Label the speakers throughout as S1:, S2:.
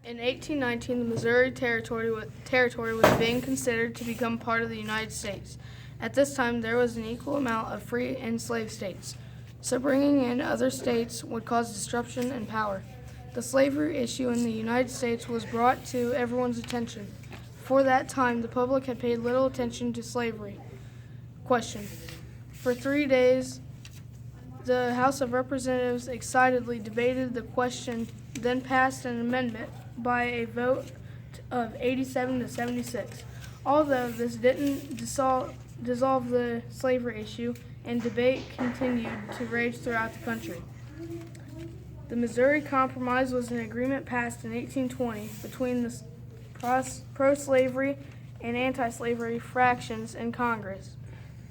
S1: In 1819, the Missouri Territory was being considered to become part of the United States. At this time, there was an equal amount of free and slave states, so bringing in other states would cause disruption in power. The slavery issue in the United States was brought to everyone's attention. Before that time, the public had paid little attention to slavery. Question. For 3 days, the House of Representatives excitedly debated the question, then passed an amendment by a vote of 87 to 76. Although this didn't dissolve the slavery issue, and debate continued to rage throughout the country. The Missouri Compromise was an agreement passed in 1820 between the pro-slavery and anti-slavery fractions in Congress.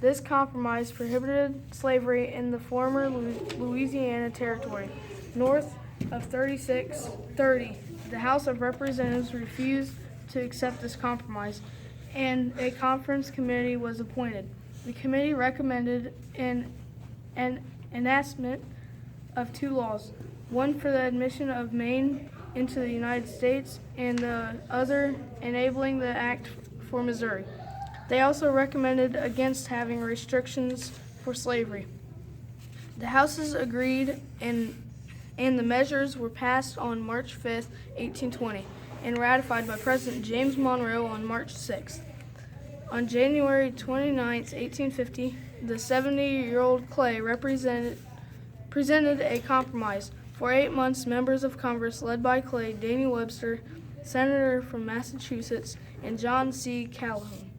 S1: This compromise prohibited slavery in the former Louisiana Territory, north of 3630. The House of Representatives refused to accept this compromise, and a conference committee was appointed. The committee recommended an enactment of 2 laws, one for the admission of Maine into the United States and the other enabling the act for Missouri. They also recommended against having restrictions for slavery. The houses agreed, and the measures were passed on March 5, 1820, and ratified by President James Monroe on March 6. On January 29, 1850, the 70-year-old Clay presented a compromise. For 8 months, members of Congress led by Clay, Daniel Webster, Senator from Massachusetts, and John C. Calhoun,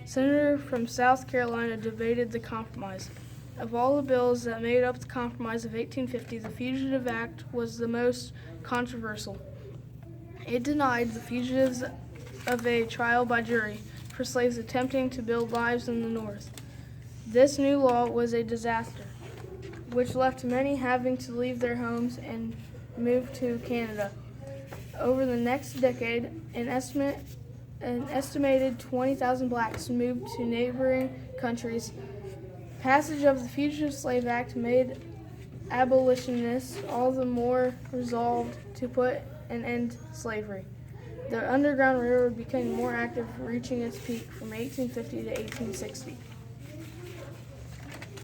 S1: Senator from South Carolina, debated the compromise. Of all the bills that made up the Compromise of 1850, the Fugitive Act was the most controversial. It denied the fugitives of a trial by jury for slaves attempting to build lives in the North. This new law was a disaster, which left many having to leave their homes and move to Canada. Over the next decade, an estimated 20,000 blacks moved to neighboring countries. Passage of the Fugitive Slave Act made abolitionists all the more resolved to put an end to slavery. The Underground Railroad became more active, reaching its peak from 1850 to 1860.